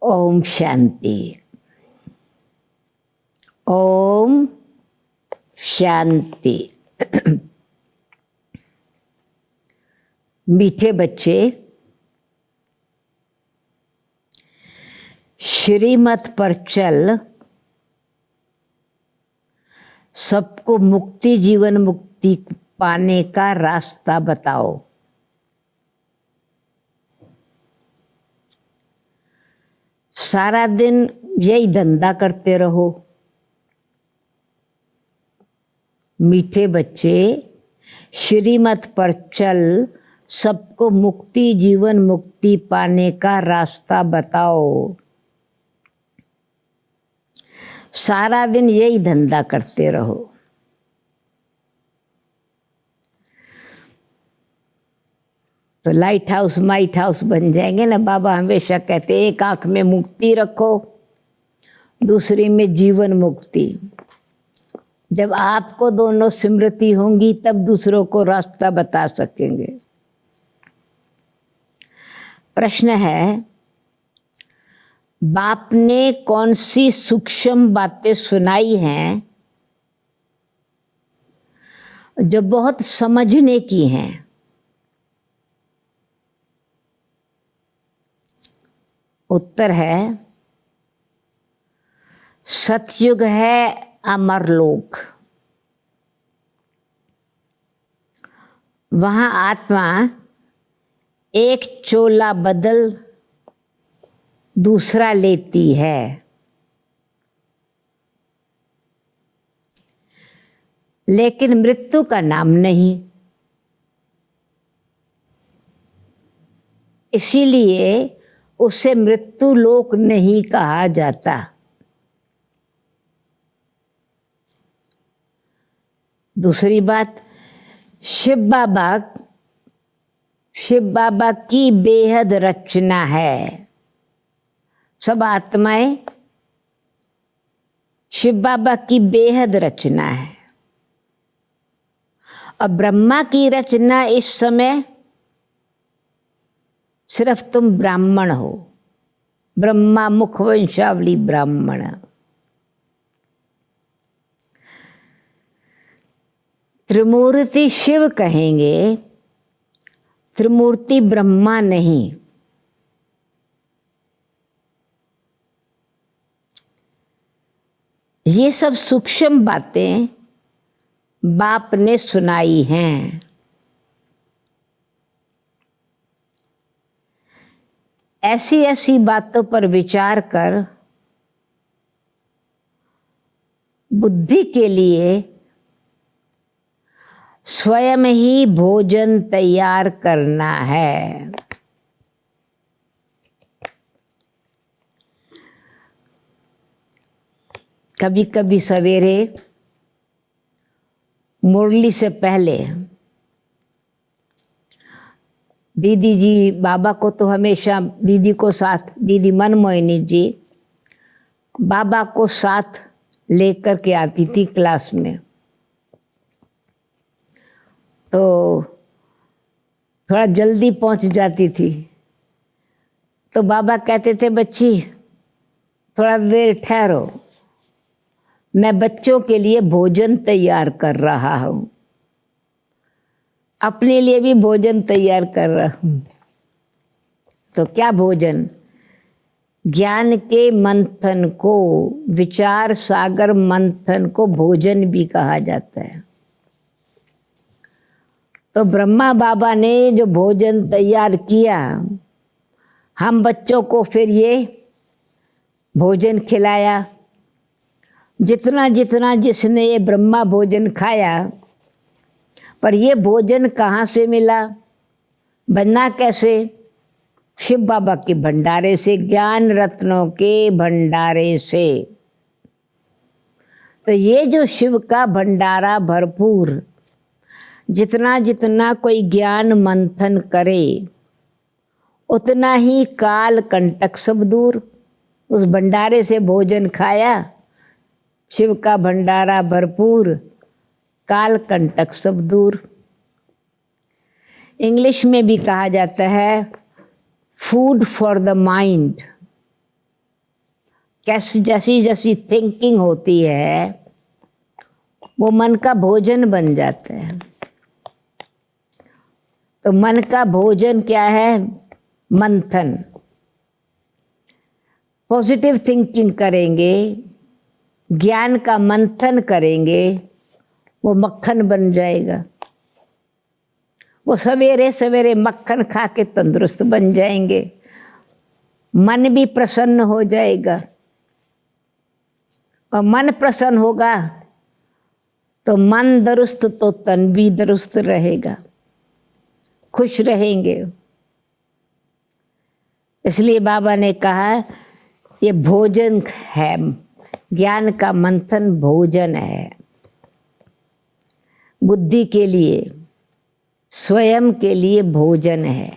ओम शांति। ओम शांति। मीठे बच्चे, श्रीमत पर चल, सबको मुक्ति जीवन मुक्ति पाने का रास्ता बताओ। सारा दिन यही धंधा करते रहो। मीठे बच्चे, श्रीमत पर चल, सबको मुक्ति जीवन मुक्ति पाने का रास्ता बताओ। सारा दिन यही धंधा करते रहो। तो लाइट हाउस माइट हाउस बन जाएंगे ना। बाबा हमेशा कहते एक आंख में मुक्ति रखो, दूसरी में जीवन मुक्ति। जब आपको दोनों स्मृति होंगी तब दूसरों को रास्ता बता सकेंगे। प्रश्न है, बाप ने कौन सी सूक्ष्म बातें सुनाई हैं जो बहुत समझने की हैं? उत्तर है, सतयुग है अमरलोक। वहाँ आत्मा एक चोला बदल दूसरा लेती है। लेकिन मृत्यु का नाम नहीं। इसीलिए उसे मृत्यु लोक नहीं कहा जाता। दूसरी बात, शिव बाबा की बेहद रचना है। सब आत्माएं शिव बाबा की बेहद रचना है। और ब्रह्मा की रचना इस समय सिर्फ तुम ब्राह्मण हो। ब्रह्मा मुख वंशावली ब्राह्मण। त्रिमूर्ति शिव कहेंगे, त्रिमूर्ति ब्रह्मा नहीं। ये सब सूक्ष्म बातें बाप ने सुनाई हैं। ऐसी ऐसी बातों पर विचार कर बुद्धि के लिए स्वयं ही भोजन तैयार करना है। कभी कभी सवेरे मुरली से पहले दीदी जी, बाबा को तो हमेशा दीदी को साथ, दीदी मनमोहिनी जी बाबा को साथ लेकर के आती थी क्लास में। तो थोड़ा जल्दी पहुंच जाती थी। तो बाबा कहते थे, बच्ची थोड़ा देर ठहरो, मैं बच्चों के लिए भोजन तैयार कर रहा हूँ। अपने लिए भी भोजन तैयार कर रहा हूँ। तो क्या भोजन? ज्ञान के मंथन को, विचार सागर मंथन को भोजन भी कहा जाता है। तो ब्रह्मा बाबा ने जो भोजन तैयार किया, हम बच्चों को फिर ये भोजन खिलाया। जितना जितना जिसने ये ब्रह्मा भोजन खाया, पर ये भोजन कहाँ से मिला, बना कैसे? शिव बाबा के भंडारे से, ज्ञान रत्नों के भंडारे से। तो ये जो शिव का भंडारा भरपूर, जितना जितना कोई ज्ञान मंथन करे उतना ही काल कंटक सब दूर। उस भंडारे से भोजन खाया, शिव का भंडारा भरपूर, काल कंटक सब दूर। इंग्लिश में भी कहा जाता है फूड फॉर द माइंड। कैसी जैसी जैसी थिंकिंग होती है वो मन का भोजन बन जाता है। तो मन का भोजन क्या है? मंथन। पॉजिटिव थिंकिंग करेंगे, ज्ञान का मंथन करेंगे, वो मक्खन बन जाएगा। वो सवेरे सवेरे मक्खन खा के तंदुरुस्त बन जाएंगे, मन भी प्रसन्न हो जाएगा। और मन प्रसन्न होगा तो मन दुरुस्त तो तन भी दुरुस्त रहेगा, खुश रहेंगे। इसलिए बाबा ने कहा ये भोजन है, ज्ञान का मंथन भोजन है, बुद्धि के लिए, स्वयं के लिए भोजन है।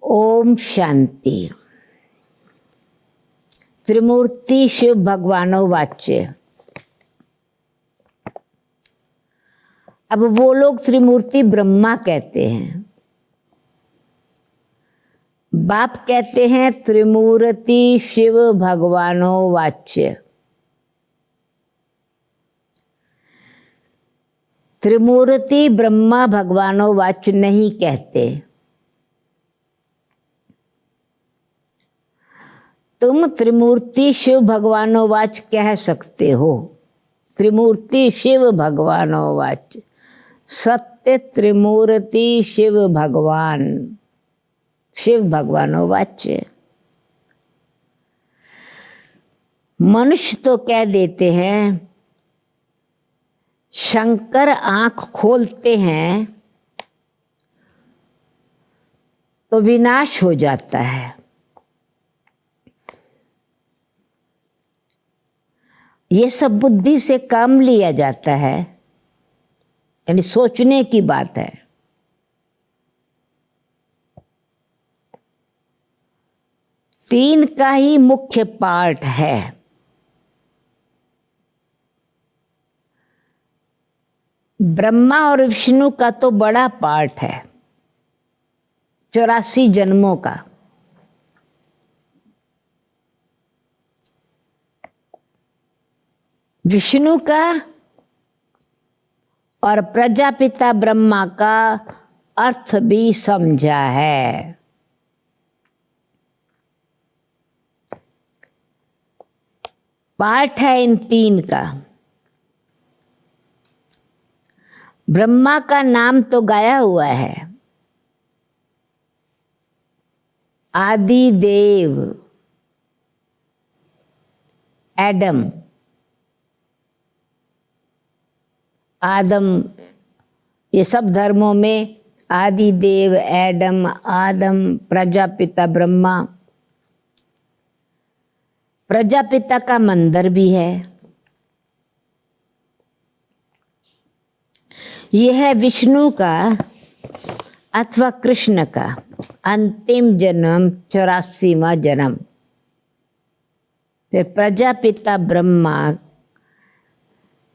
ओम शांति। त्रिमूर्ति शिव भगवानो वाच्य। अब वो लोग त्रिमूर्ति ब्रह्मा कहते हैं, बाप कहते हैं त्रिमूर्ति शिव भगवानो वाच्य। त्रिमूर्ति ब्रह्मा भगवानो वाच्य नहीं कहते। तुम त्रिमूर्ति शिव भगवानो वाच्य कह सकते हो। त्रिमूर्ति शिव भगवानो वाच्य, सत्य त्रिमूर्ति शिव भगवान, शिव भगवानो वाच्य। मनुष्य तो कह देते हैं, शंकर आंख खोलते हैं तो विनाश हो जाता है। ये सब बुद्धि से काम लिया जाता है, यानी सोचने की बात है। तीन का ही मुख्य पार्ट है। ब्रह्मा और विष्णु का तो बड़ा पार्ट है, 84 जन्मों का। विष्णु का और प्रजापिता ब्रह्मा का अर्थ भी समझा है। पाठ है इन तीन का। ब्रह्मा का नाम तो गाया हुआ है, आदि देव, एडम, आदम। ये सब धर्मों में आदि देव, एडम, आदम, प्रजापिता ब्रह्मा। प्रजापिता का मंदिर भी है। यह है विष्णु का अथवा कृष्ण का अंतिम जन्म, 84वां जन्म। फिर प्रजापिता ब्रह्मा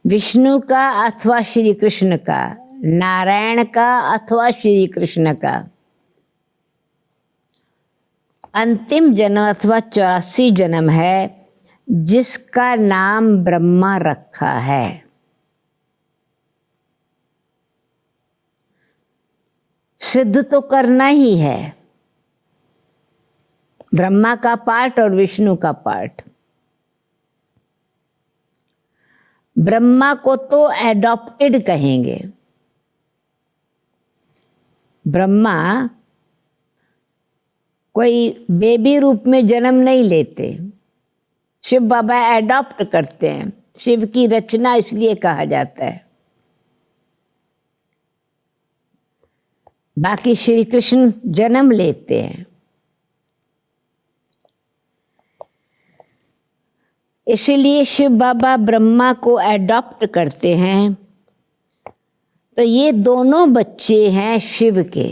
विष्णु का अथवा श्री कृष्ण का, नारायण का अथवा श्री कृष्ण का अंतिम जन्म अथवा 84 जन्म है, जिसका नाम ब्रह्मा रखा है। सिद्ध तो करना ही है, ब्रह्मा का पार्ट और विष्णु का पार्ट। ब्रह्मा को तो एडॉप्टेड कहेंगे। ब्रह्मा कोई बेबी रूप में जन्म नहीं लेते, शिव बाबा एडॉप्ट करते हैं। शिव की रचना इसलिए कहा जाता है। बाकी श्री कृष्ण जन्म लेते हैं। इसलिए शिव बाबा ब्रह्मा को एडॉप्ट करते हैं। तो ये दोनों बच्चे हैं शिव के।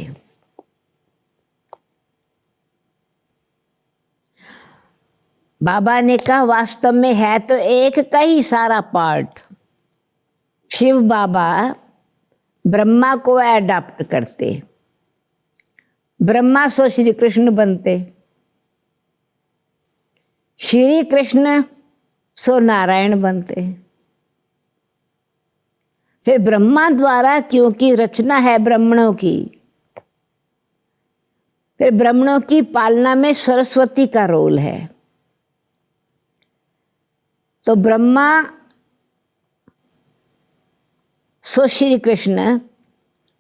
बाबा ने कहा वास्तव में है तो एक का ही सारा पार्ट। शिव बाबा ब्रह्मा को एडॉप्ट करते, ब्रह्मा सो श्री कृष्ण बनते। श्री कृष्ण सो नारायण बनते हैं। फिर ब्रह्मा द्वारा, क्योंकि रचना है ब्राह्मणों की, फिर ब्राह्मणों की पालना में सरस्वती का रोल है। तो ब्रह्मा सो श्री कृष्ण,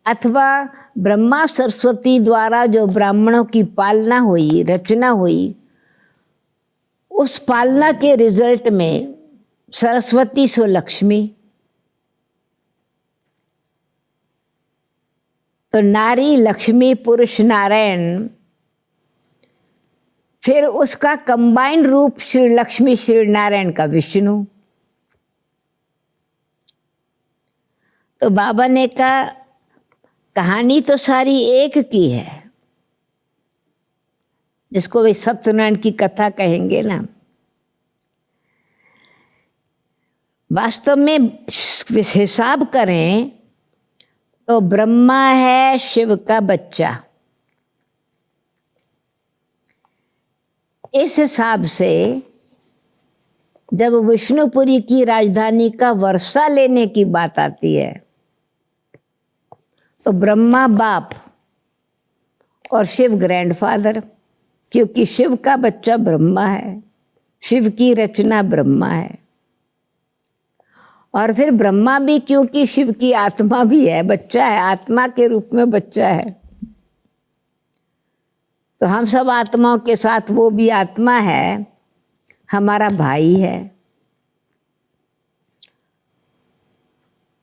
अथवा ब्रह्मा सरस्वती द्वारा जो ब्राह्मणों की पालना हुई, रचना हुई, उस पालना के रिजल्ट में सरस्वती सो लक्ष्मी। तो नारी लक्ष्मी, पुरुष नारायण, फिर उसका कंबाइंड रूप श्री लक्ष्मी श्री नारायण का विष्णु। तो बाबा ने कहा कहानी तो सारी एक की है, जिसको वे सत्यनारायण की कथा कहेंगे ना। वास्तव में हिसाब करें तो ब्रह्मा है शिव का बच्चा। इस हिसाब से जब विष्णुपुरी की राजधानी का वर्षा लेने की बात आती है तो ब्रह्मा बाप और शिव ग्रैंडफादर, क्योंकि शिव का बच्चा ब्रह्मा है, शिव की रचना ब्रह्मा है। और फिर ब्रह्मा भी, क्योंकि शिव की आत्मा भी है, बच्चा है, आत्मा के रूप में बच्चा है। तो हम सब आत्माओं के साथ वो भी आत्मा है, हमारा भाई है।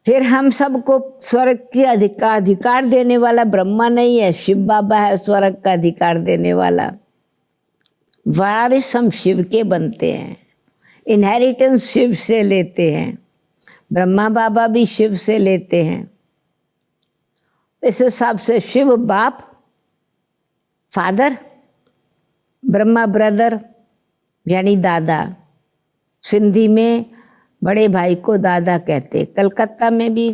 फिर हम सबको स्वर्ग के अधिकार देने वाला ब्रह्मा नहीं है, शिव बाबा है स्वर्ग का अधिकार देने वाला। वारिस हम शिव के बनते हैं, इनहेरिटेंस शिव से लेते हैं, ब्रह्मा बाबा भी शिव से लेते हैं। इस हिसाब से शिव बाप, फादर, ब्रह्मा ब्रदर यानी दादा। सिंधी में बड़े भाई को दादा कहते, कलकत्ता में भी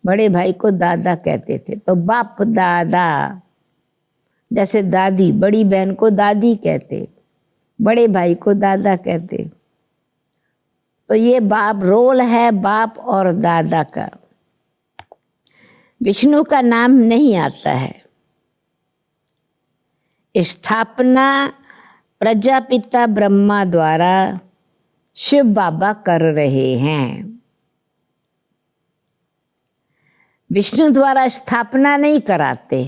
बड़े भाई को दादा कहते थे। तो बाप दादा, जैसे दादी, बड़ी बहन को दादी कहते, बड़े भाई को दादा कहते। तो ये बाप रोल है, बाप और दादा का। विष्णु का नाम नहीं आता है। स्थापना प्रजापिता ब्रह्मा द्वारा शिव बाबा कर रहे हैं। विष्णु द्वारा स्थापना नहीं कराते।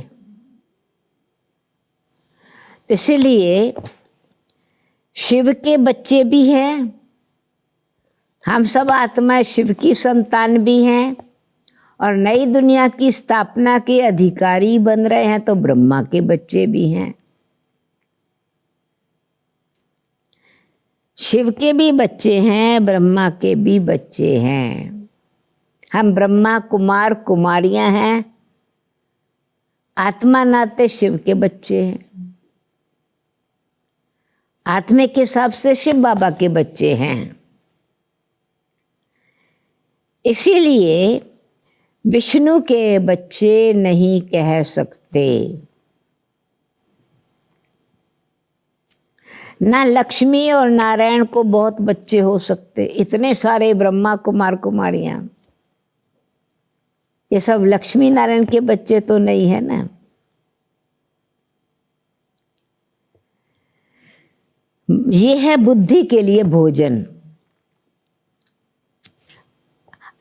इसलिए शिव के बच्चे भी हैं, हम सब आत्मा शिव की संतान भी हैं, और नई दुनिया की स्थापना के अधिकारी बन रहे हैं तो ब्रह्मा के बच्चे भी हैं। शिव के भी बच्चे हैं, ब्रह्मा के भी बच्चे हैं। हम ब्रह्मा कुमार कुमारियां हैं, आत्मा नाते शिव के बच्चे हैं। आत्मे के हिसाब से शिव बाबा के बच्चे हैं। इसीलिए विष्णु के बच्चे नहीं कह सकते, ना लक्ष्मी और नारायण को बहुत बच्चे हो सकते। इतने सारे ब्रह्मा कुमार कुमारियां, ये सब लक्ष्मी नारायण के बच्चे तो नहीं है ना। ये है बुद्धि के लिए भोजन।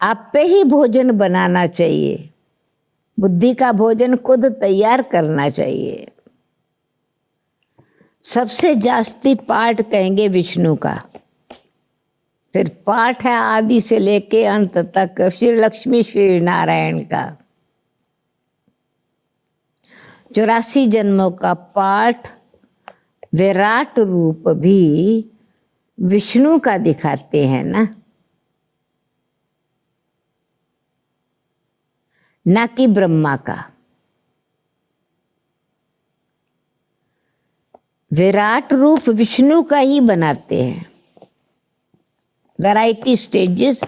आप पे ही भोजन बनाना चाहिए, बुद्धि का भोजन खुद तैयार करना चाहिए। सबसे जास्ती पाठ कहेंगे विष्णु का, फिर पाठ है आदि से लेके अंत तक श्री लक्ष्मी श्री नारायण का। 84 जन्मों का पाठ विराट रूप भी विष्णु का दिखाते हैं ना कि ब्रह्मा का। विराट रूप विष्णु का ही बनाते हैं। वैरायटी स्टेजेस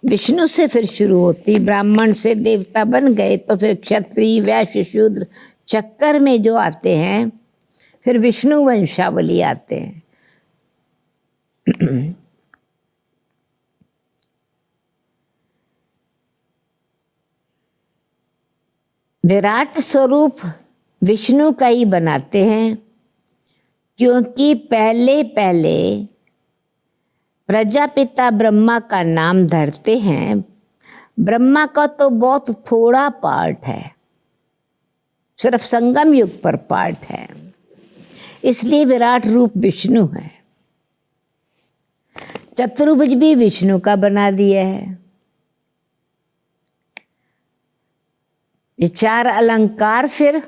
विष्णु से फिर शुरू होती, ब्राह्मण से देवता बन गए तो फिर क्षत्रिय वैश्य शूद्र चक्कर में जो आते हैं, फिर विष्णु वंशावली आते हैं। विराट स्वरूप विष्णु का ही बनाते हैं, क्योंकि पहले पहले प्रजापिता ब्रह्मा का नाम धरते हैं। ब्रह्मा का तो बहुत थोड़ा पार्ट है, सिर्फ संगम युग पर पार्ट है, इसलिए विराट रूप विष्णु है। चतुर्भुज भी विष्णु का बना दिया है। ये चार अलंकार, फिर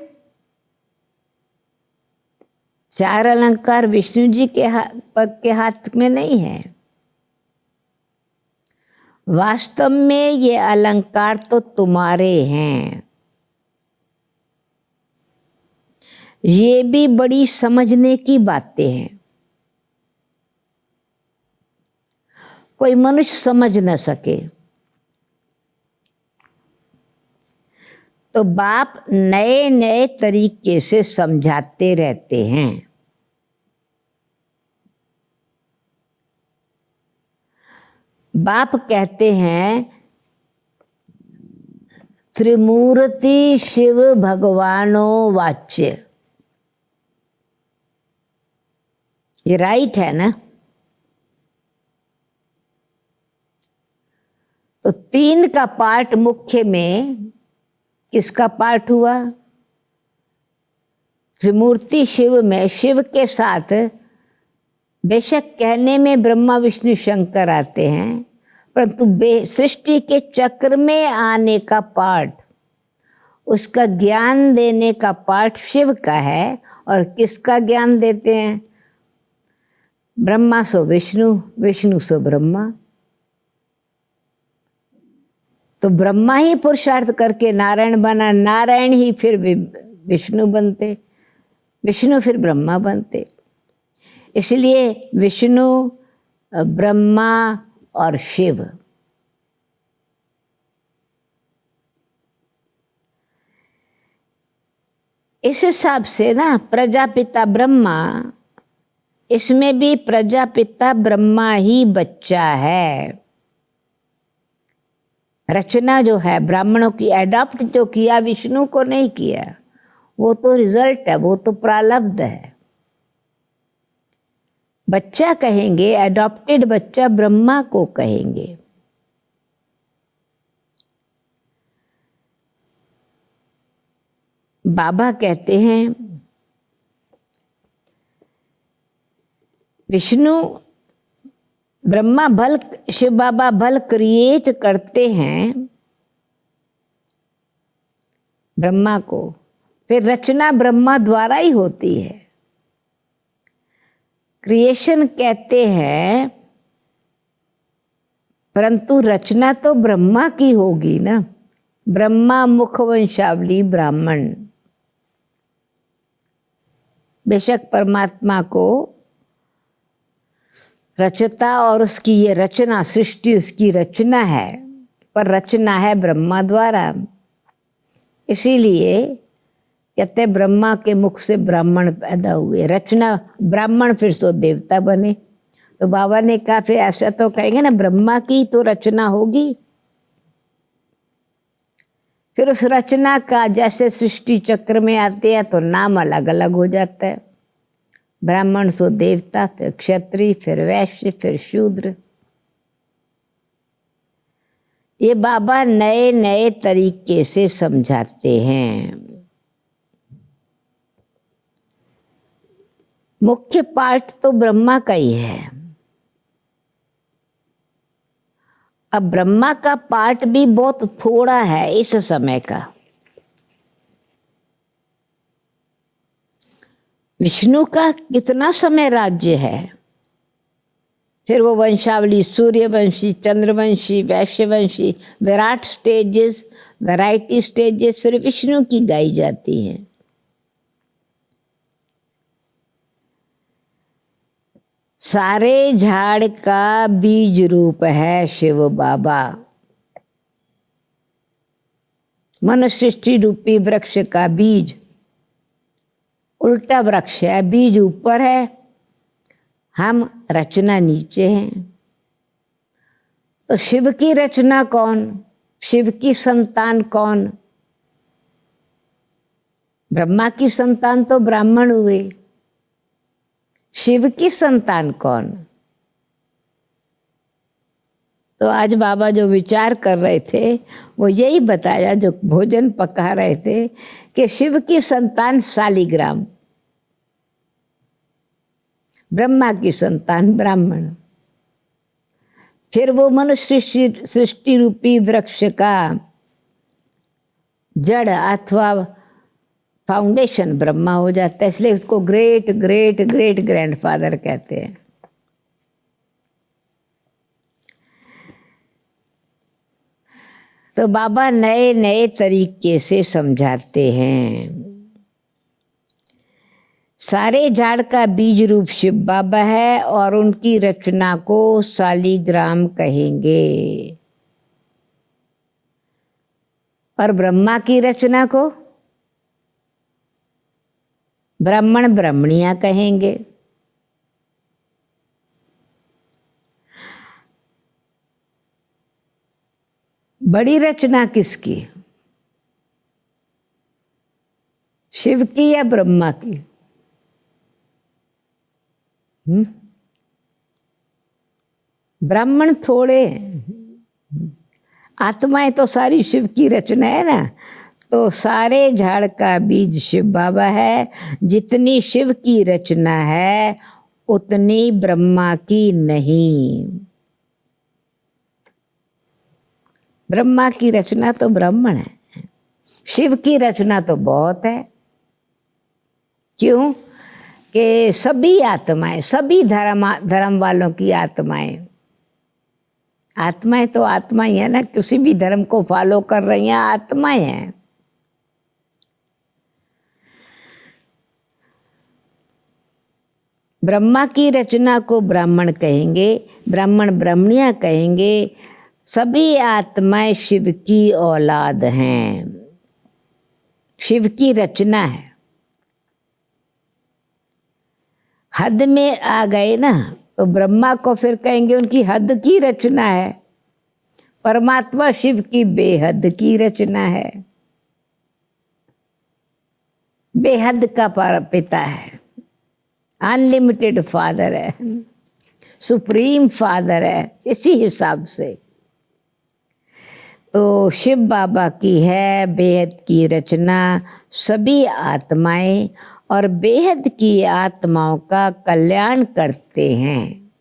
चार अलंकार विष्णु जी के हाथ में नहीं है। वास्तव में ये अलंकार तो तुम्हारे हैं। ये भी बड़ी समझने की बातें हैं। कोई मनुष्य समझ न सके तो बाप नए नए तरीके से समझाते रहते हैं। बाप कहते हैं त्रिमूर्ति शिव भगवानो वाच्य। ये राइट है ना? तो तीन का पार्ट मुख्य में किसका पार्ट हुआ? त्रिमूर्ति शिव में शिव के साथ बेशक कहने में ब्रह्मा विष्णु शंकर आते हैं, परंतु सृष्टि के चक्र में आने का पार्ट, उसका ज्ञान देने का पार्ट शिव का है। और किसका ज्ञान देते हैं? ब्रह्मा सो विष्णु, विष्णु सो ब्रह्मा। तो ब्रह्मा ही पुरुषार्थ करके नारायण बना, नारायण ही फिर विष्णु बनते, विष्णु फिर ब्रह्मा बनते। इसलिए विष्णु, ब्रह्मा और शिव। इस हिसाब से ना प्रजापिता ब्रह्मा, इसमें भी प्रजापिता ब्रह्मा ही बच्चा है। रचना जो है ब्राह्मणों की, एडॉप्ट जो किया विष्णु को नहीं किया, वो तो रिजल्ट है, वो तो प्रारब्ध है। बच्चा कहेंगे, एडॉप्टेड बच्चा ब्रह्मा को कहेंगे। बाबा कहते हैं विष्णु ब्रह्मा भल, शिव बाबा भल क्रिएट करते हैं ब्रह्मा को, फिर रचना ब्रह्मा द्वारा ही होती है। क्रिएशन कहते हैं, परंतु रचना तो ब्रह्मा की होगी ना। ब्रह्मा मुख वंशावली ब्राह्मण। बेशक परमात्मा को रचता और उसकी ये रचना, सृष्टि उसकी रचना है, पर रचना है ब्रह्मा द्वारा। इसीलिए कहते हैं ब्रह्मा के मुख से ब्राह्मण पैदा हुए। रचना ब्राह्मण फिर तो देवता बने। तो बाबा ने कहा फिर ऐसा तो कहेंगे ना, ब्रह्मा की तो रचना होगी। फिर उस रचना का जैसे सृष्टि चक्र में आते हैं तो नाम अलग अलग हो जाता है। ब्राह्मण सो देवता, फिर क्षत्रिय, फिर वैश्य, फिर शूद्र। ये बाबा नए नए तरीके से समझाते हैं। मुख्य पार्ट तो ब्रह्मा का ही है। अब ब्रह्मा का पार्ट भी बहुत थोड़ा है इस समय का। विष्णु का कितना समय राज्य है, फिर वो वंशावली सूर्यवंशी, चंद्रवंशी, वैश्यवंशी, विराट स्टेजेस, वैरायटी स्टेजेस फिर विष्णु की गाई जाती हैं। सारे झाड़ का बीज रूप है शिव बाबा। मनुष्य सृष्टि रूपी वृक्ष का बीज उल्टा वृक्ष है, बीज ऊपर है, हम रचना नीचे हैं। तो शिव की रचना कौन, शिव की संतान कौन? ब्रह्मा की संतान तो ब्राह्मण हुए, शिव की संतान कौन? तो आज बाबा जो विचार कर रहे थे वो यही बताया, जो भोजन पका रहे थे, कि शिव की संतान शालिग्राम, ब्रह्मा की संतान ब्राह्मण। फिर वो मनुष्य सृष्टि रूपी वृक्ष का जड़ अथवा फाउंडेशन ब्रह्मा हो जाता है, इसलिए उसको ग्रेट ग्रेट ग्रेट ग्रैंडफादर कहते हैं। तो बाबा नए नए तरीके से समझाते हैं। सारे झाड़ का बीज रूप शिव बाबा है और उनकी रचना को शालिग्राम कहेंगे, और ब्रह्मा की रचना को ब्राह्मण ब्राह्मणियां कहेंगे। बड़ी रचना किसकी, शिव की या ब्रह्मा की? ब्राह्मण थोड़े, आत्माएं तो सारी शिव की रचना है ना। तो सारे झाड़ का बीज शिव बाबा है। जितनी शिव की रचना है उतनी ब्रह्मा की नहीं। ब्रह्मा की रचना तो ब्राह्मण है, शिव की रचना तो बहुत है। क्यों? कि सभी आत्माएं, सभी धर्म वालों की आत्माएं, आत्माएं तो आत्मा ही है ना, किसी भी धर्म को फॉलो कर रही हैं, आत्माएं हैं। ब्रह्मा की रचना को ब्राह्मण कहेंगे, ब्राह्मण ब्राह्मणियां कहेंगे। सभी आत्माएं शिव की औलाद हैं, शिव की रचना है। हद में आ गए ना तो ब्रह्मा को फिर कहेंगे उनकी हद की रचना है। परमात्मा शिव की बेहद की रचना है, बेहद का पिता है, अनलिमिटेड फादर है, सुप्रीम फादर है। इसी हिसाब से तो शिव बाबा की है बेहद की रचना, सभी आत्माएं, और बेहद की आत्माओं का कल्याण करते हैं।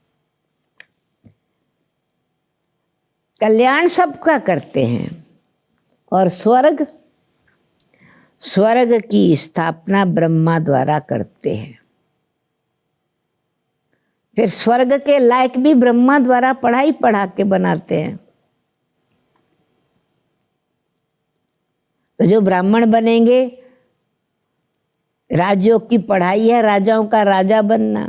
कल्याण सबका करते हैं। और स्वर्ग, स्वर्ग की स्थापना ब्रह्मा द्वारा करते हैं। फिर स्वर्ग के लायक भी ब्रह्मा द्वारा पढ़ा के बनाते हैं। तो जो ब्राह्मण बनेंगे, राजयोग की पढ़ाई है राजाओं का राजा बनना,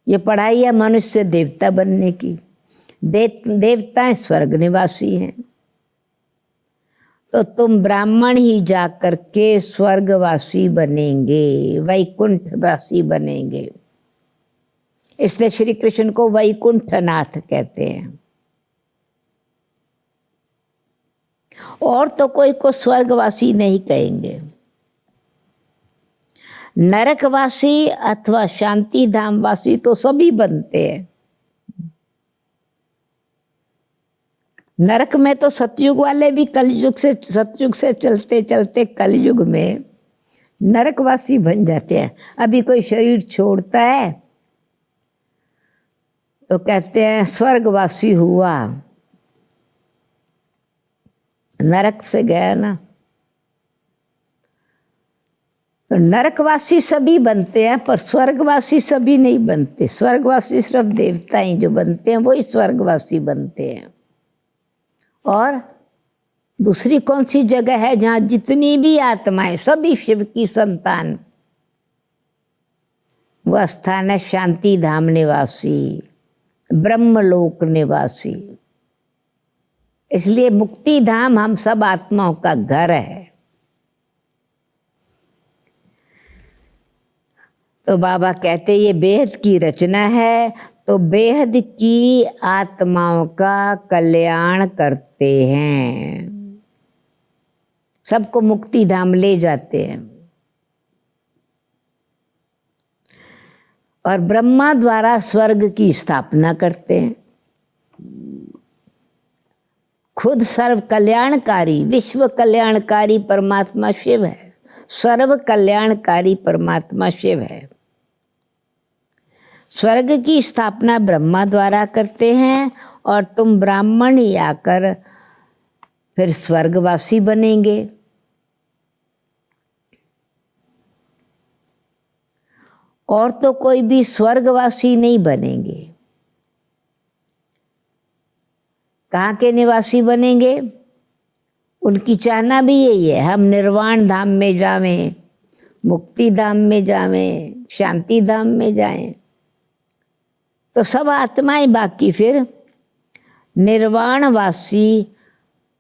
ये पढ़ाई है मनुष्य देवता बनने की। देवताएं स्वर्ग निवासी हैं, तो तुम ब्राह्मण ही जा करके स्वर्गवासी बनेंगे, वैकुंठवासी बनेंगे। इसलिए श्री कृष्ण को वैकुंठनाथ कहते हैं। और तो कोई को स्वर्गवासी नहीं कहेंगे। नरकवासी अथवा शांति धामवासी तो सभी बनते हैं। नरक में तो सतयुग वाले भी सतयुग से चलते चलते कलयुग में नरकवासी बन जाते हैं। अभी कोई शरीर छोड़ता है तो कहते हैं स्वर्गवासी हुआ, नरक से गया ना। तो नरकवासी सभी बनते हैं पर स्वर्गवासी सभी नहीं बनते। स्वर्गवासी सिर्फ देवता ही जो बनते हैं वही स्वर्गवासी बनते हैं। और दूसरी कौन सी जगह है जहाँ जितनी भी आत्माएं सभी शिव की संतान, वह स्थान है शांति धाम निवासी, ब्रह्मलोक निवासी। इसलिए मुक्ति धाम हम सब आत्माओं का घर है। तो बाबा कहते ये बेहद की रचना है, तो बेहद की आत्माओं का कल्याण करते हैं, सबको मुक्ति धाम ले जाते हैं। और ब्रह्मा द्वारा स्वर्ग की स्थापना करते हैं। खुद सर्व कल्याणकारी, विश्व कल्याणकारी परमात्मा शिव है, सर्व कल्याणकारी परमात्मा शिव है। स्वर्ग की स्थापना ब्रह्मा द्वारा करते हैं और तुम ब्राह्मण ही आकर फिर स्वर्गवासी बनेंगे। और तो कोई भी स्वर्गवासी नहीं बनेंगे। कहाँ के निवासी बनेंगे? उनकी चाहना भी यही है, हम निर्वाण धाम में जावें, मुक्ति धाम में जावें, शांति धाम में जाएं। तो सब आत्माएं बाकी फिर निर्वाणवासी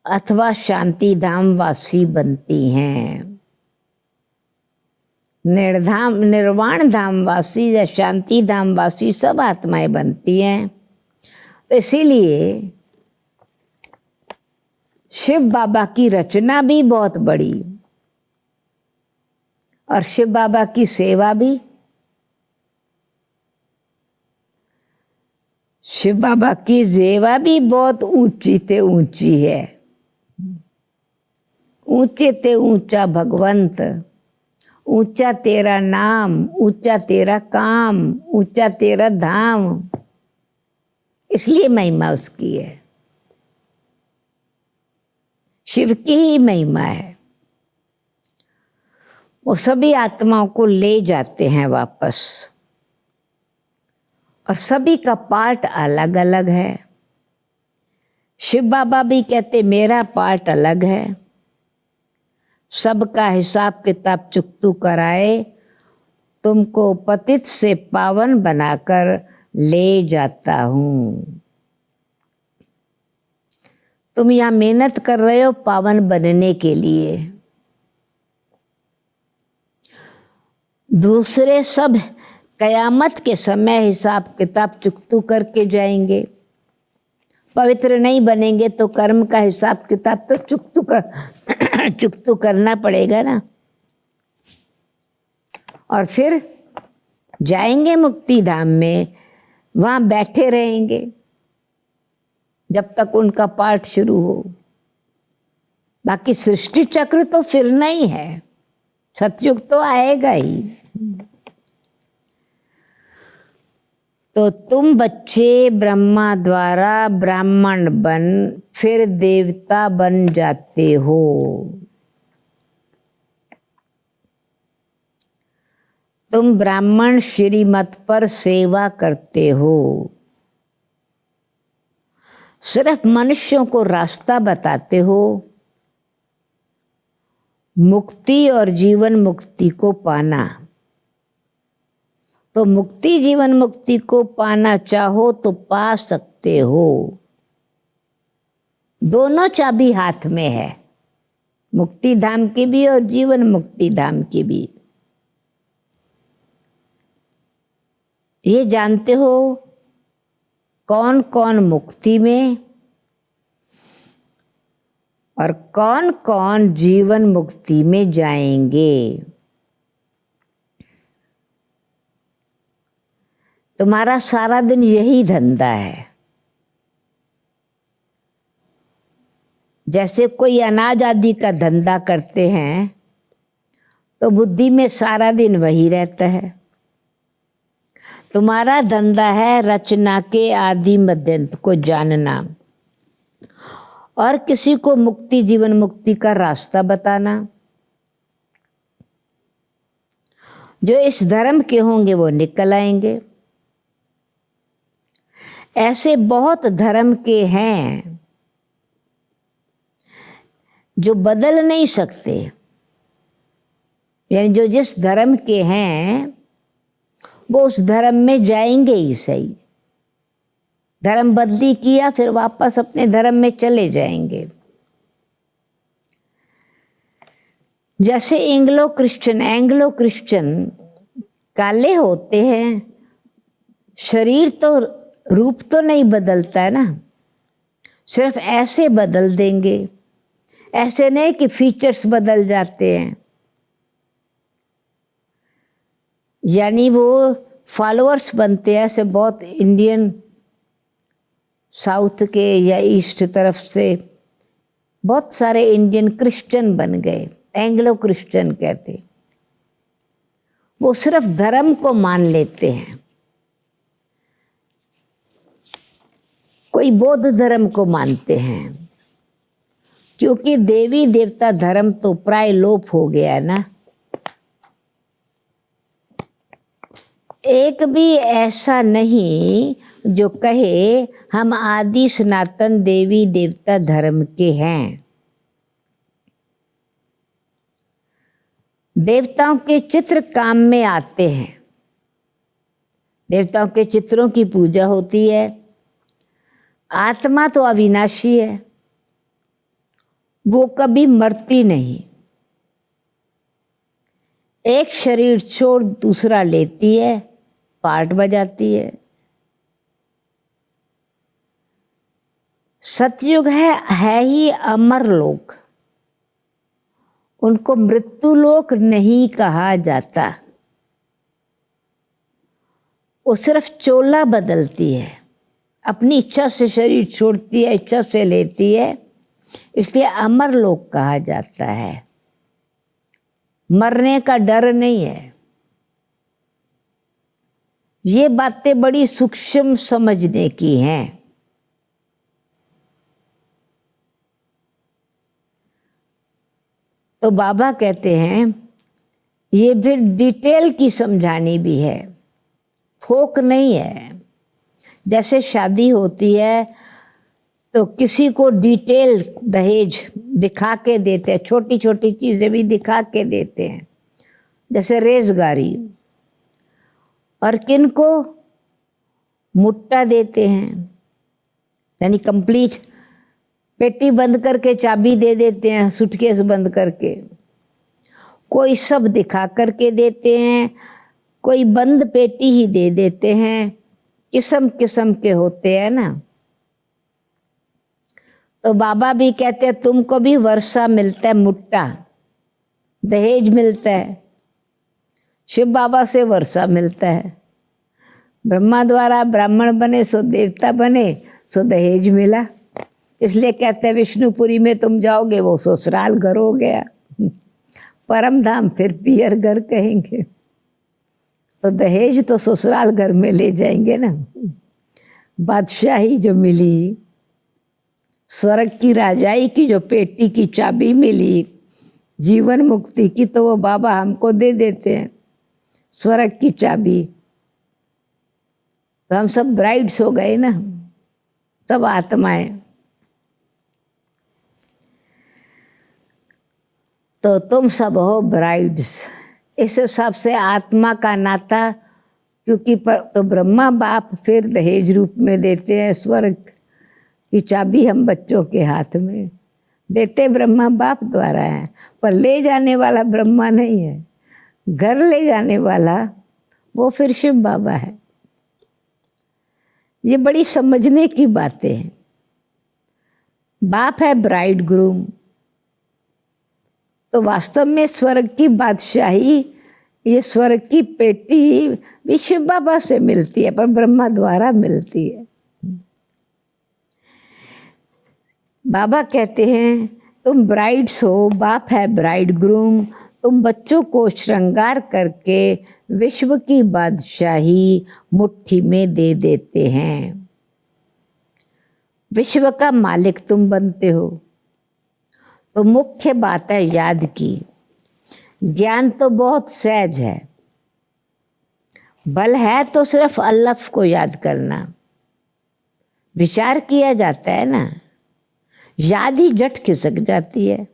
अथवा शांति धाम वासी बनती हैं। निर्वाण धाम वासी या शांति धाम वासी सब आत्माएं बनती हैं। तो इसीलिए शिव बाबा की रचना भी बहुत बड़ी और शिव बाबा की सेवा भी। शिव बाबा की सेवा भी बहुत ऊंची ते ऊंची है। ऊंचे ते ऊंचा भगवंत, ऊंचा तेरा नाम, ऊंचा तेरा काम, ऊंचा तेरा धाम, इसलिए महिमा उसकी है। शिव की ही महिमा है। वो सभी आत्माओं को ले जाते हैं वापस और सभी का पार्ट अलग अलग है। शिव बाबा भी कहते मेरा पार्ट अलग है, सबका हिसाब किताब चुकतू कराए, तुमको पतित से पावन बनाकर ले जाता हूँ। तुम यहाँ मेहनत कर रहे हो पावन बनने के लिए, दूसरे सब कयामत के समय हिसाब किताब चुकतू करके जाएंगे। पवित्र नहीं बनेंगे तो कर्म का हिसाब किताब तो चुकतू करना पड़ेगा ना। और फिर जाएंगे मुक्ति धाम में, वहाँ बैठे रहेंगे जब तक उनका पाठ शुरू हो। बाकी सृष्टि चक्र तो फिरना ही है, सतयुग तो आएगा ही। तो तुम बच्चे ब्रह्मा द्वारा ब्राह्मण बन फिर देवता बन जाते हो। तुम ब्राह्मण श्रीमत पर सेवा करते हो, सिर्फ मनुष्यों को रास्ता बताते हो, मुक्ति और जीवन मुक्ति को पाना। तो मुक्ति जीवन मुक्ति को पाना चाहो तो पा सकते हो, दोनों चाबी हाथ में है, मुक्ति धाम की भी और जीवन मुक्ति धाम की भी। ये जानते हो कौन कौन मुक्ति में और कौन कौन जीवन मुक्ति में जाएंगे। तुम्हारा सारा दिन यही धंधा है। जैसे कोई अनाज आदि का धंधा करते हैं तो बुद्धि में सारा दिन वही रहता है। तुम्हारा धंधा है रचना के आदि मध्यंत को जानना और किसी को मुक्ति जीवन मुक्ति का रास्ता बताना। जो इस धर्म के होंगे वो निकल आएंगे। ऐसे बहुत धर्म के हैं जो बदल नहीं सकते, यानी जो जिस धर्म के हैं वो उस धर्म में जाएंगे ही सही। धर्म बदली किया फिर वापस अपने धर्म में चले जाएंगे। जैसे एंग्लो क्रिश्चियन काले होते हैं, शरीर तो रूप तो नहीं बदलता है ना, सिर्फ ऐसे बदल देंगे, ऐसे नहीं कि फीचर्स बदल जाते हैं। यानी वो फॉलोअर्स बनते हैं, ऐसे बहुत इंडियन साउथ के या ईस्ट तरफ से बहुत सारे इंडियन क्रिश्चियन बन गए, एंग्लो क्रिश्चियन कहते। वो सिर्फ धर्म को मान लेते हैं, कोई बौद्ध धर्म को मानते हैं, क्योंकि देवी देवता धर्म तो प्राय लोप हो गया ना। एक भी ऐसा नहीं जो कहे हम आदि सनातन देवी देवता धर्म के हैं। देवताओं के चित्र काम में आते हैं, देवताओं के चित्रों की पूजा होती है। आत्मा तो अविनाशी है, वो कभी मरती नहीं, एक शरीर छोड़ दूसरा लेती है, पार्ट बजाती है। सतयुग है ही अमर लोक, उनको मृत्यु लोक नहीं कहा जाता। वो सिर्फ चोला बदलती है, अपनी इच्छा से शरीर छोड़ती है, इच्छा से लेती है, इसलिए अमर लोक कहा जाता है। मरने का डर नहीं है। ये बातें बड़ी सूक्ष्म समझने की हैं। तो बाबा कहते हैं ये फिर डिटेल की समझानी भी है, थोक नहीं है। जैसे शादी होती है तो किसी को डिटेल दहेज दिखा के देते हैं, छोटी छोटी चीज़ें भी दिखा के देते हैं, जैसे रेज़गारी। और किन को मुट्टा देते हैं, यानी कंप्लीट पेटी बंद करके चाबी दे देते हैं, सूटकेस बंद करके। कोई सब दिखा करके देते हैं, कोई बंद पेटी ही दे देते हैं, किस्म किस्म के होते हैं ना। तो बाबा भी कहते हैं तुमको भी वर्षा मिलता है, मुट्टा दहेज मिलता है। शिव बाबा से वर्षा मिलता है, ब्रह्मा द्वारा ब्राह्मण बने सो देवता बने सो दहेज मिला। इसलिए कहते हैं विष्णुपुरी में तुम जाओगे वो ससुराल घर हो गया, परम धाम फिर पियर घर कहेंगे। तो दहेज तो ससुराल घर में ले जाएंगे ना। बादशाही जो मिली, स्वर्ग की राजाई की जो पेटी की चाबी मिली, जीवन मुक्ति की, तो वो बाबा हमको दे देते हैं स्वर्ग की चाबी। तो हम सब ब्राइड्स हो गए ना, सब आत्माएं। तो तुम सब हो ब्राइड्स। इस हिसाब से आत्मा का नाता, क्योंकि तो ब्रह्मा बाप फिर दहेज रूप में देते हैं, स्वर्ग की चाबी हम बच्चों के हाथ में देते ब्रह्मा बाप द्वारा है, पर ले जाने वाला ब्रह्मा नहीं है, घर ले जाने वाला वो फिर शिव बाबा है। ये बड़ी समझने की बातें हैं। बाप है ब्राइड ग्रूम, तो वास्तव में स्वर्ग की बादशाही, ये स्वर्ग की पेटी भी शिव बाबा से मिलती है, पर ब्रह्मा द्वारा मिलती है। बाबा कहते हैं तुम ब्राइड्स हो, बाप है ब्राइड ग्रूम, तुम बच्चों को श्रृंगार करके विश्व की बादशाही मुट्ठी में दे देते हैं। विश्व का मालिक तुम बनते हो। तो मुख्य बात है याद की। ज्ञान तो बहुत सहज है, बल है तो सिर्फ अल्लाह को याद करना। विचार किया जाता है ना, याद ही झट खिसक जाती है।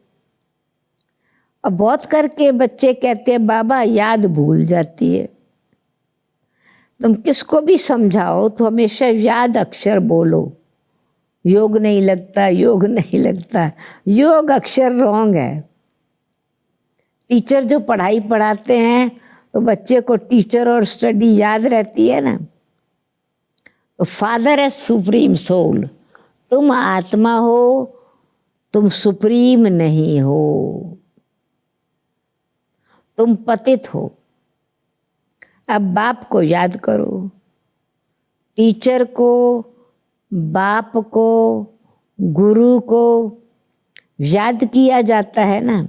अब बहुत करके बच्चे कहते हैं बाबा याद भूल जाती है। तुम किसको भी समझाओ तो हमेशा याद अक्षर बोलो। योग नहीं लगता, योग नहीं लगता, योग अक्षर रॉन्ग है। टीचर जो पढ़ाई पढ़ाते हैं तो बच्चे को टीचर और स्टडी याद रहती है ना। तो फादर है सुप्रीम सोल, तुम आत्मा हो, तुम सुप्रीम नहीं हो, तुम पतित हो। अब बाप को याद करो, टीचर को, बाप को, गुरु को याद किया जाता है ना।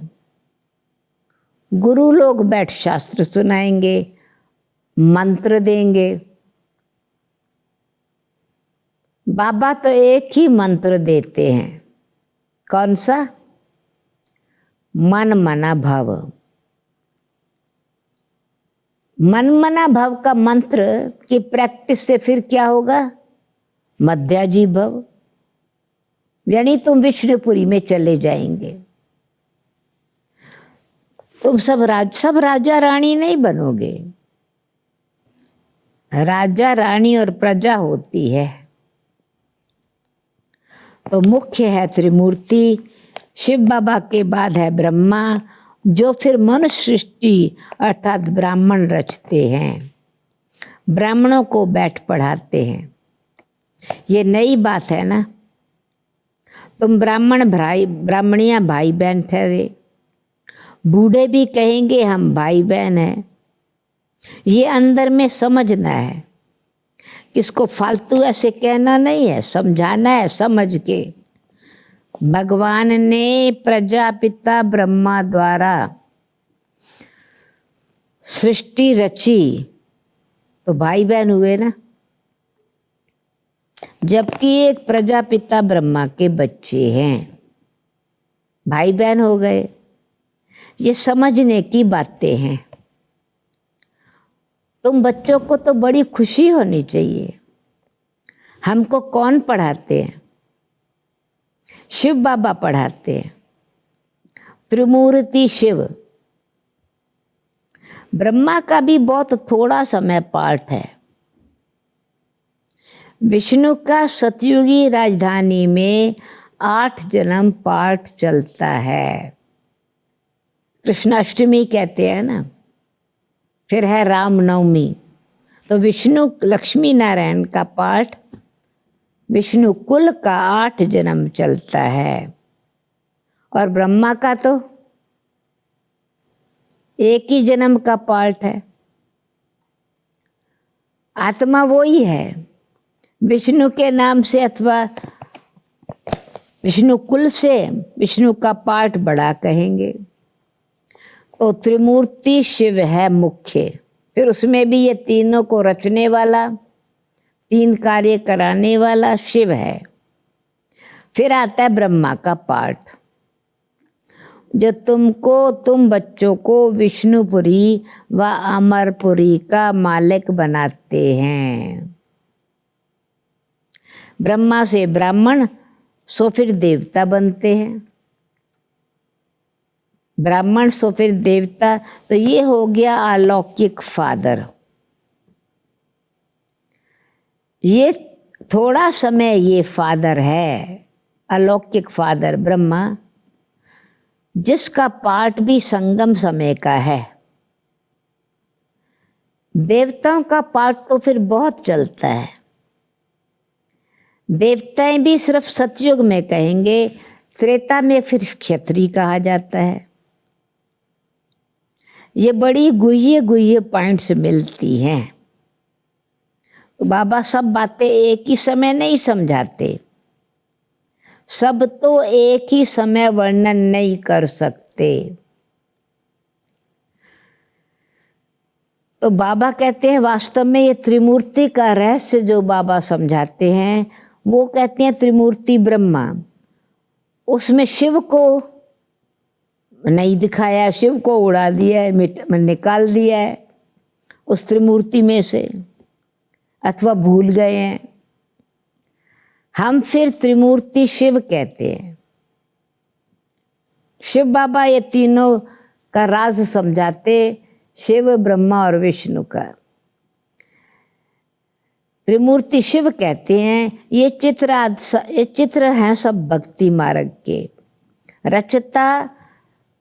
गुरु लोग बैठ शास्त्र सुनाएंगे, मंत्र देंगे। बाबा तो एक ही मंत्र देते हैं, कौन सा? मन मना भव। मन मना भव का मंत्र की प्रैक्टिस से फिर क्या होगा? मध्याजी भव, यानी तुम विष्णुपुरी में चले जाएंगे। तुम सब राजा रानी नहीं बनोगे। राजा रानी और प्रजा होती है। तो मुख्य है त्रिमूर्ति, शिव बाबा के बाद है ब्रह्मा, जो फिर मनुष्य सृष्टि अर्थात ब्राह्मण रचते हैं, ब्राह्मणों को बैठ पढ़ाते हैं। ये नई बात है ना। तुम ब्राह्मणियाँ भाई बहन ठहरे, बूढ़े भी कहेंगे हम भाई बहन हैं। ये अंदर में समझना है, किसको फालतू ऐसे कहना नहीं है, समझाना है समझ के। भगवान ने प्रजापिता ब्रह्मा द्वारा सृष्टि रची तो भाई बहन हुए ना। जबकि एक प्रजापिता ब्रह्मा के बच्चे हैं, भाई बहन हो गए। ये समझने की बातें हैं। तुम बच्चों को तो बड़ी खुशी होनी चाहिए। हमको कौन पढ़ाते हैं? शिव बाबा पढ़ाते हैं। त्रिमूर्ति शिव। ब्रह्मा का भी बहुत थोड़ा समय पाठ है। विष्णु का सतयुगी राजधानी में 8 जन्म पाठ चलता है। कृष्णाष्टमी कहते हैं ना। फिर है रामनवमी। तो विष्णु लक्ष्मी नारायण का पाठ विष्णु कुल का 8 जन्म चलता है। और ब्रह्मा का तो एक ही जन्म का पाठ है। आत्मा वो ही है। विष्णु के नाम से अथवा विष्णु कुल से विष्णु का पाठ बड़ा कहेंगे। तो त्रिमूर्ति शिव है मुख्य। फिर उसमें भी ये तीनों को रचने वाला, 3 कार्य कराने वाला शिव है। फिर आता है ब्रह्मा का पाठ, जो तुम बच्चों को विष्णुपुरी व अमरपुरी का मालिक बनाते हैं। ब्रह्मा से ब्राह्मण, सो फिर देवता बनते हैं। ब्राह्मण सो फिर देवता। तो ये हो गया अलौकिक फादर। ये थोड़ा समय ये फादर है, अलौकिक फादर ब्रह्मा, जिसका पाठ भी संगम समय का है। देवताओं का पाठ तो फिर बहुत चलता है। देवताएं भी सिर्फ सतयुग में कहेंगे, त्रेता में फिर क्षत्रिय कहा जाता है। ये बड़ी गुह्य पॉइंट्स मिलती हैं। तो बाबा सब बातें एक ही समय नहीं समझाते। सब तो एक ही समय वर्णन नहीं कर सकते। तो बाबा कहते हैं वास्तव में ये त्रिमूर्ति का रहस्य जो बाबा समझाते हैं, वो कहते हैं त्रिमूर्ति ब्रह्मा। उसमें शिव को नहीं दिखाया, शिव को उड़ा दिया है, निकाल दिया है उस त्रिमूर्ति में से, अथवा भूल गए हैं। हम फिर त्रिमूर्ति शिव कहते हैं। शिव बाबा ये तीनों का राज समझाते, शिव ब्रह्मा और विष्णु का। त्रिमूर्ति शिव कहते हैं ये चित्र हैं सब भक्ति मार्ग के। रचता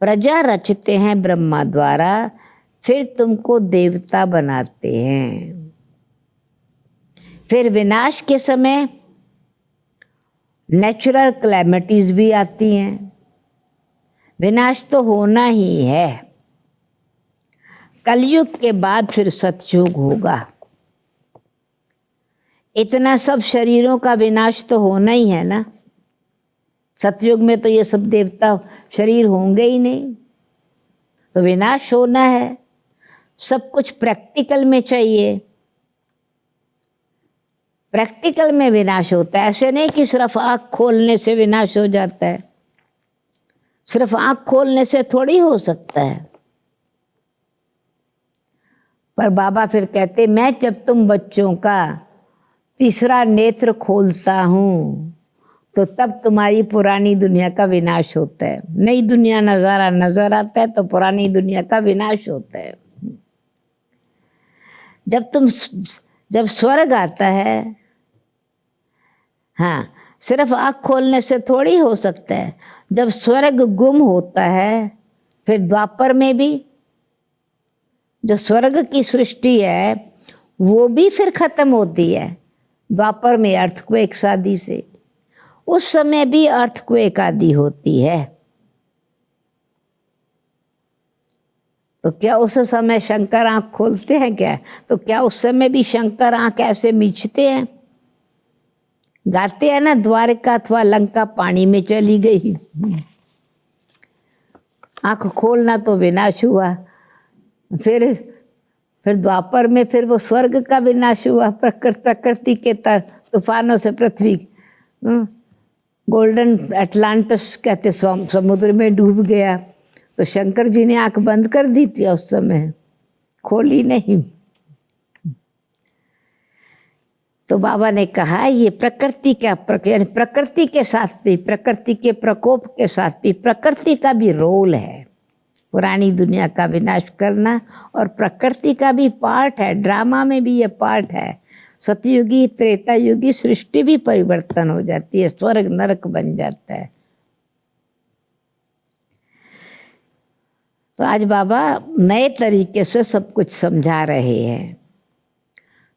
प्रजा रचते हैं ब्रह्मा द्वारा, फिर तुमको देवता बनाते हैं। फिर विनाश के समय नेचुरल कैलेमिटीज भी आती हैं। विनाश तो होना ही है। कलयुग के बाद फिर सतयुग होगा। इतना सब शरीरों का विनाश तो होना ही है ना। सतयुग में तो ये सब देवता शरीर होंगे ही नहीं, तो विनाश होना है। सब कुछ प्रैक्टिकल में चाहिए। प्रैक्टिकल में विनाश होता है। ऐसे नहीं कि सिर्फ आँख खोलने से विनाश हो जाता है। सिर्फ आँख खोलने से थोड़ी हो सकता है। पर बाबा फिर कहते, मैं जब तुम बच्चों का तीसरा नेत्र खोलता हूँ तो तब तुम्हारी पुरानी दुनिया का विनाश होता है। नई दुनिया नजारा नजर आता है तो पुरानी दुनिया का विनाश होता है। जब स्वर्ग आता है, हाँ, सिर्फ आँख खोलने से थोड़ी हो सकता है। जब स्वर्ग गुम होता है, फिर द्वापर में भी जो स्वर्ग की सृष्टि है वो भी फिर खत्म होती है। द्वापर में अर्थक्वेक आदि से, उस समय भी अर्थक्वेक आदि होती है। तो क्या उस समय शंकर आंख खोलते हैं क्या? तो क्या उस समय भी शंकर आंख ऐसे मीचते हैं? गाते हैं ना, द्वारका अथवा लंका पानी में चली गई। आंख खोलना तो विनाश हुआ। फिर द्वापर में फिर वो स्वर्ग का विनाश हुआ। प्रकृति के तूफानों से पृथ्वी गोल्डन अटलांटिस कहते समुद्र में डूब गया। तो शंकर जी ने आंख बंद कर दी थी उस समय, खोली नहीं। तो बाबा ने कहा ये प्रकृति का यानी प्रकृति के साथ भी, प्रकृति के प्रकोप के साथ भी प्रकृति का भी रोल है पुरानी दुनिया का विनाश करना। और प्रकृति का भी पार्ट है, ड्रामा में भी ये पार्ट है। सतयुगी त्रेता युगी सृष्टि भी परिवर्तन हो जाती है, स्वर्ग नरक बन जाता है। तो आज बाबा नए तरीके से सब कुछ समझा रहे हैं।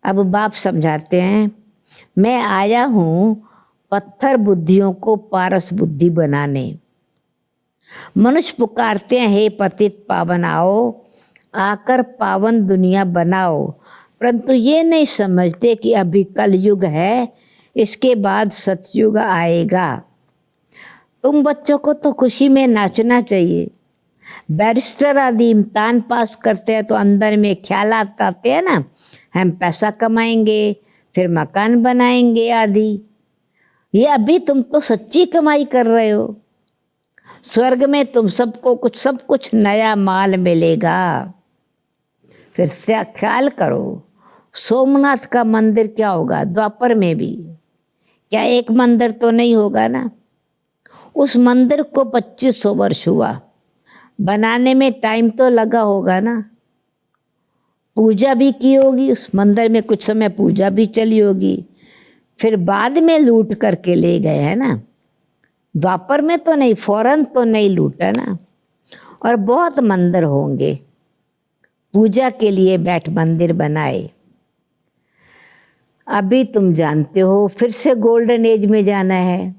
अब बाप समझाते हैं, मैं आया हूँ पत्थर बुद्धियों को पारस बुद्धि बनाने। मनुष्य पुकारते हैं, हे पतित पावन आओ, आकर पावन दुनिया बनाओ। परंतु ये नहीं समझते कि अभी कलयुग है, इसके बाद सतयुग आएगा। तुम बच्चों को तो खुशी में नाचना चाहिए। बैरिस्टर आदि इम्तिहान पास करते हैं तो अंदर में ख्यालात आते हैं ना, हम पैसा कमाएंगे, फिर मकान बनाएंगे आदि। ये अभी तुम तो सच्ची कमाई कर रहे हो। स्वर्ग में तुम सबको सब कुछ नया माल मिलेगा। फिर से ख्याल करो, सोमनाथ का मंदिर क्या होगा द्वापर में भी? क्या एक मंदिर तो नहीं होगा ना। उस मंदिर को 2500 वर्ष हुआ बनाने में, टाइम तो लगा होगा ना। पूजा भी की होगी उस मंदिर में, कुछ समय पूजा भी चली होगी। फिर बाद में लूट करके ले गए हैं ना। द्वापर में तो नहीं, फौरन तो नहीं लूटा ना। और बहुत मंदिर होंगे, पूजा के लिए बैठ मंदिर बनाए। अभी तुम जानते हो फिर से गोल्डन एज में जाना है।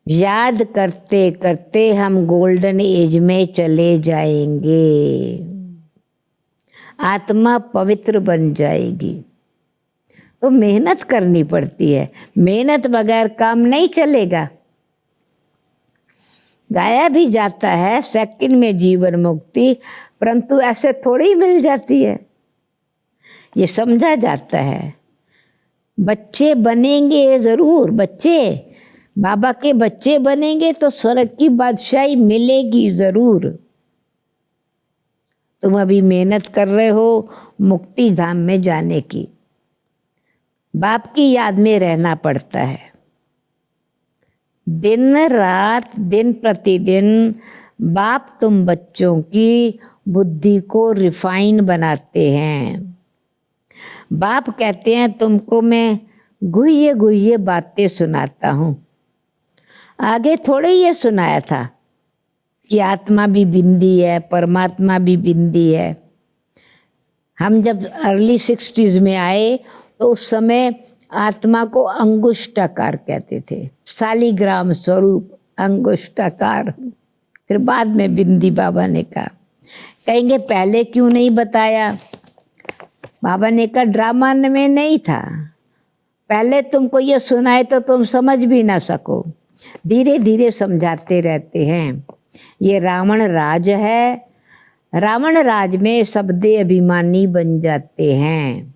याद करते करते हम गोल्डन एज में चले जाएंगे। आत्मा पवित्र बन जाएगी। तो मेहनत करनी पड़ती है, मेहनत बगैर काम नहीं चलेगा। गाया भी जाता है सेकंड में जीवन मुक्ति, परंतु ऐसे थोड़ी मिल जाती है। ये समझा जाता है। बच्चे बनेंगे जरूर, बच्चे बाबा के बच्चे बनेंगे तो स्वर्ग की बादशाही मिलेगी जरूर। तुम अभी मेहनत कर रहे हो मुक्ति धाम में जाने की। बाप की याद में रहना पड़ता है। दिन रात, दिन प्रतिदिन बाप तुम बच्चों की बुद्धि को रिफाइन बनाते हैं। बाप कहते हैं तुमको मैं गुह्य गुह्य बातें सुनाता हूँ। आगे थोड़े ये सुनाया था, कि आत्मा भी बिंदी है, परमात्मा भी बिंदी है। हम जब अर्ली 60s में आए तो उस समय आत्मा को अंगुष्ठाकार कहते थे, शालिग्राम स्वरूप अंगुष्ठाकार। फिर बाद में बिंदी बाबा ने कहा। कहेंगे पहले क्यों नहीं बताया? बाबा ने कहा ड्रामा में नहीं था, पहले तुमको ये सुनाए तो तुम समझ भी ना सको, धीरे धीरे समझाते रहते हैं। ये रावण राज है, रावण राज में सबदे अभिमानी बन जाते हैं।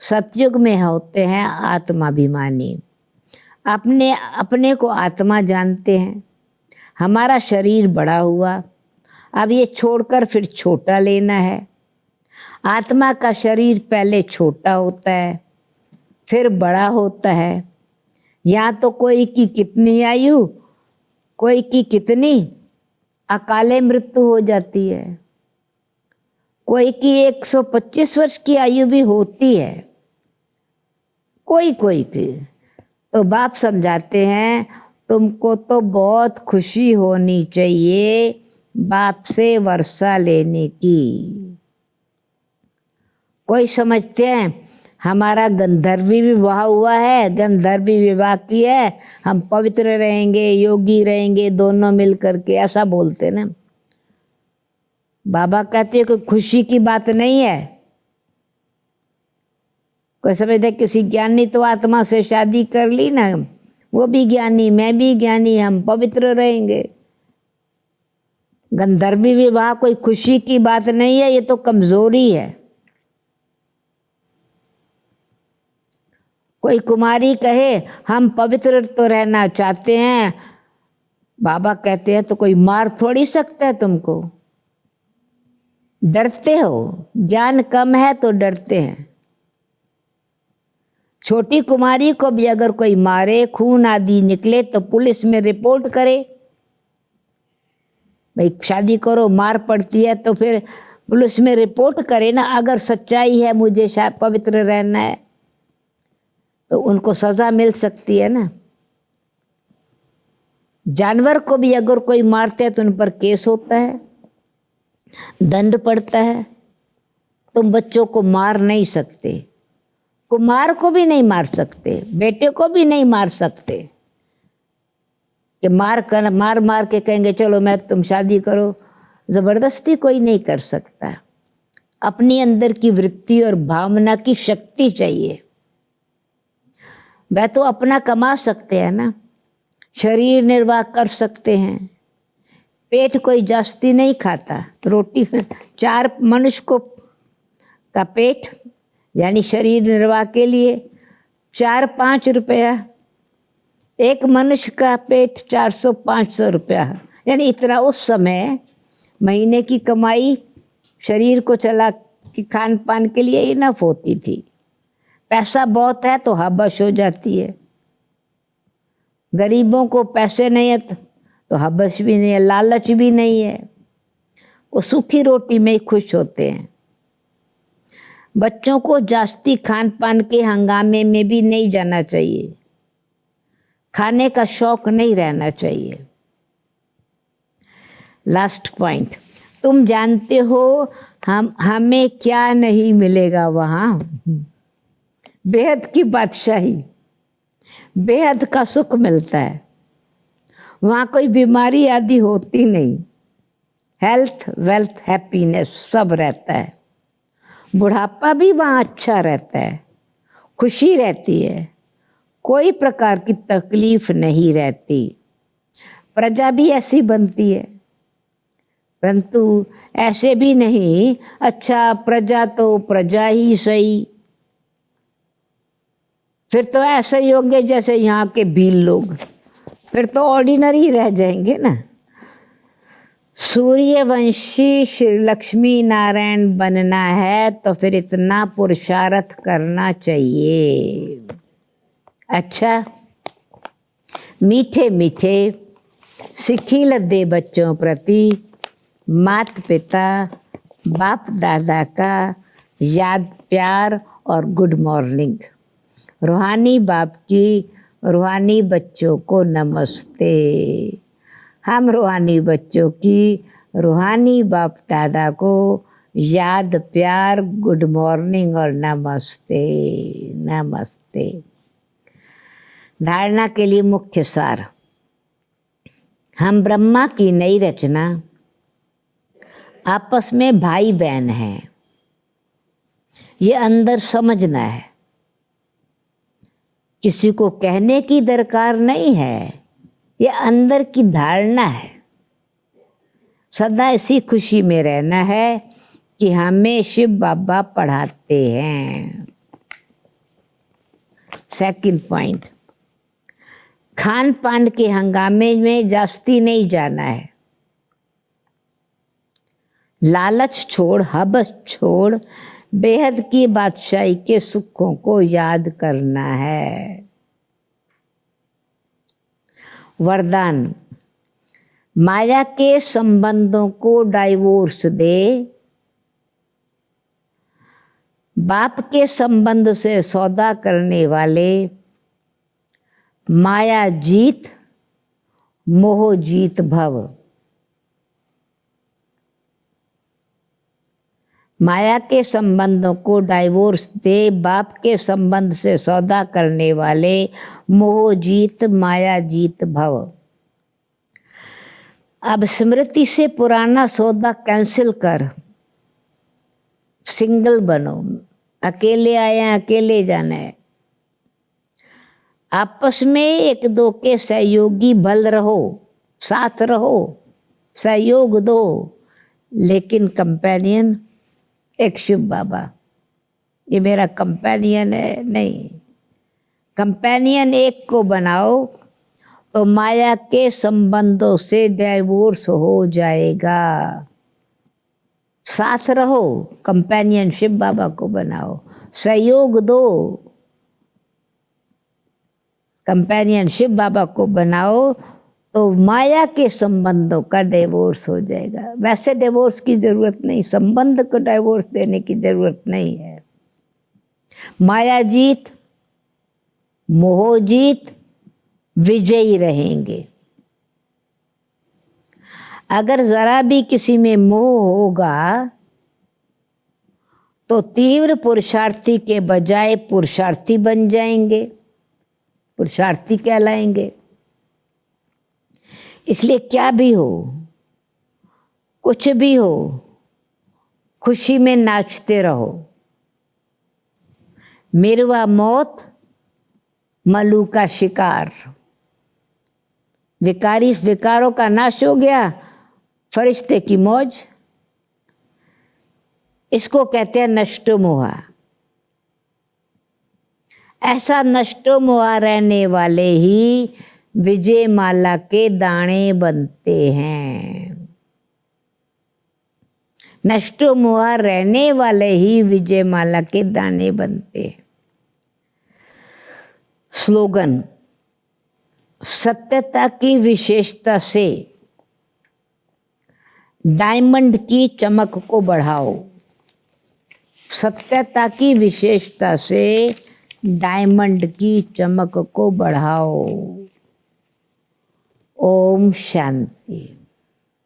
सतयुग में होते हैं आत्माभिमानी, अपने अपने को आत्मा जानते हैं। हमारा शरीर बड़ा हुआ, अब ये छोड़कर फिर छोटा लेना है। आत्मा का शरीर पहले छोटा होता है, फिर बड़ा होता है। यहाँ तो कोई की कितनी आयु, कोई की कितनी अकाले मृत्यु हो जाती है, कोई की 125 वर्ष की आयु भी होती है, कोई कोई की। तो बाप समझाते हैं तुमको तो बहुत खुशी होनी चाहिए बाप से वर्षा लेने की। कोई समझते हैं हमारा गंधर्वी विवाह हुआ है, गंधर्वी विवाह की है, हम पवित्र रहेंगे, योगी रहेंगे दोनों मिल करके, ऐसा बोलते ना। बाबा कहते हैं कोई खुशी की बात नहीं है। कोई समझते किसी ज्ञानी तो आत्मा से शादी कर ली ना, वो भी ज्ञानी मैं भी ज्ञानी, हम पवित्र रहेंगे। गंधर्वी विवाह कोई खुशी की बात नहीं है, ये तो कमजोरी है। कोई कुमारी कहे हम पवित्र तो रहना चाहते हैं, बाबा कहते हैं तो कोई मार थोड़ी सकता है तुमको। डरते हो, ज्ञान कम है तो डरते हैं। छोटी कुमारी को भी अगर कोई मारे, खून आदि निकले तो पुलिस में रिपोर्ट करे। भाई शादी करो मार पड़ती है तो फिर पुलिस में रिपोर्ट करे ना। अगर सच्चाई है मुझे शायद पवित्र रहना है तो उनको सजा मिल सकती है ना। जानवर को भी अगर कोई मारते है तो उन पर केस होता है, दंड पड़ता है। तुम बच्चों को मार नहीं सकते, कुमार को भी नहीं मार सकते, बेटे को भी नहीं मार सकते कि मार मार के कहेंगे चलो मैं तुम शादी करो। जबरदस्ती कोई नहीं कर सकता। अपनी अंदर की वृत्ति और भावना की शक्ति चाहिए। वह तो अपना कमा सकते हैं ना, शरीर निर्वाह कर सकते हैं। पेट कोई जास्ती नहीं खाता, रोटी 4 मनुष्य को का पेट यानी शरीर निर्वाह के लिए 4-5 रुपया, एक मनुष्य का पेट 400-500 रुपया, यानी इतना उस समय महीने की कमाई शरीर को चला कि खान पान के लिए इनफ होती थी। पैसा बहुत है तो हबश हो जाती है। गरीबों को पैसे नहीं है तो हबश भी नहीं है, लालच भी नहीं है, वो सूखी रोटी में ही खुश होते हैं। बच्चों को जास्ती खान पान के हंगामे में भी नहीं जाना चाहिए, खाने का शौक नहीं रहना चाहिए। लास्ट पॉइंट, तुम जानते हो हमें क्या नहीं मिलेगा वहाँ? बेहद की बादशाही, बेहद का सुख मिलता है। वहाँ कोई बीमारी आदि होती नहीं, हेल्थ वेल्थ हैप्पीनेस सब रहता है। बुढ़ापा भी वहाँ अच्छा रहता है, खुशी रहती है, कोई प्रकार की तकलीफ नहीं रहती। प्रजा भी ऐसी बनती है, परंतु ऐसे भी नहीं अच्छा प्रजा तो प्रजा ही सही। फिर तो ऐसे ही होंगे जैसे यहाँ के भील लोग, फिर तो ऑर्डिनरी रह जाएंगे ना। सूर्यवंशी श्री लक्ष्मी नारायण बनना है तो फिर इतना पुरुषार्थ करना चाहिए। अच्छा, मीठे मीठे सिखिल दे बच्चों प्रति माता पिता बाप दादा का याद प्यार और गुड मॉर्निंग। रूहानी बाप की रूहानी बच्चों को नमस्ते। हम रूहानी बच्चों की रूहानी बाप दादा को याद, प्यार, गुड मॉर्निंग और नमस्ते। नमस्ते। धारणा के लिए मुख्य सार। हम ब्रह्मा की नई रचना, आपस में भाई बहन हैं, ये अंदर समझना है। किसी को कहने की दरकार नहीं है, ये अंदर की धारणा है। सदा इसी खुशी में रहना है कि हमें शिव बाबा पढ़ाते हैं। सेकंड पॉइंट, खान पान के हंगामे में जास्ती नहीं जाना है। लालच छोड़, हवस छोड़, बेहद की बादशाही के सुखों को याद करना है। वरदान, माया के संबंधों को डाइवोर्स दे, बाप के संबंध से सौदा करने वाले माया जीत, मोह जीत भव। माया के संबंधों को डाइवोर्स दे, बाप के संबंध से सौदा करने वाले मोह जीत, माया जीत भव। अब स्मृति से पुराना सौदा कैंसिल कर, सिंगल बनो। अकेले आए हैं, अकेले जाना है। आपस में एक दो के सहयोगी बल रहो, साथ रहो, सहयोग दो, लेकिन कंपेनियन एक शिव बाबा, ये मेरा कंपेनियन है, नहीं। कंपेनियन एक को बनाओ तो माया के संबंधों से डाइवोर्स हो जाएगा। साथ रहो, कंपेनियन शिव बाबा को बनाओ, सहयोग दो, कंपेनियन शिव बाबा को बनाओ तो माया के संबंधों का डिवोर्स हो जाएगा। वैसे डिवोर्स की जरूरत नहीं, संबंध को डिवोर्स देने की जरूरत नहीं है। माया जीत, मोह जीत, विजयी रहेंगे। अगर जरा भी किसी में मोह होगा तो तीव्र पुरुषार्थी के बजाय पुरुषार्थी बन जाएंगे, पुरुषार्थी कहलाएंगे। इसलिए क्या भी हो, कुछ भी हो, खुशी में नाचते रहो। मिरवा मौत, मलू का शिकार। विकारी विकारों का नाश हो गया, फरिश्ते की मौज। इसको कहते हैं नष्टो मोहा। ऐसा नष्टो मोहा रहने वाले ही विजय माला के दाने बनते हैं। नष्टो मोहा रहने वाले ही विजय माला के दाने बनते हैं। स्लोगन, सत्यता की विशेषता से डायमंड की चमक को बढ़ाओ। सत्यता की विशेषता से डायमंड की चमक को बढ़ाओ। ओम शांति।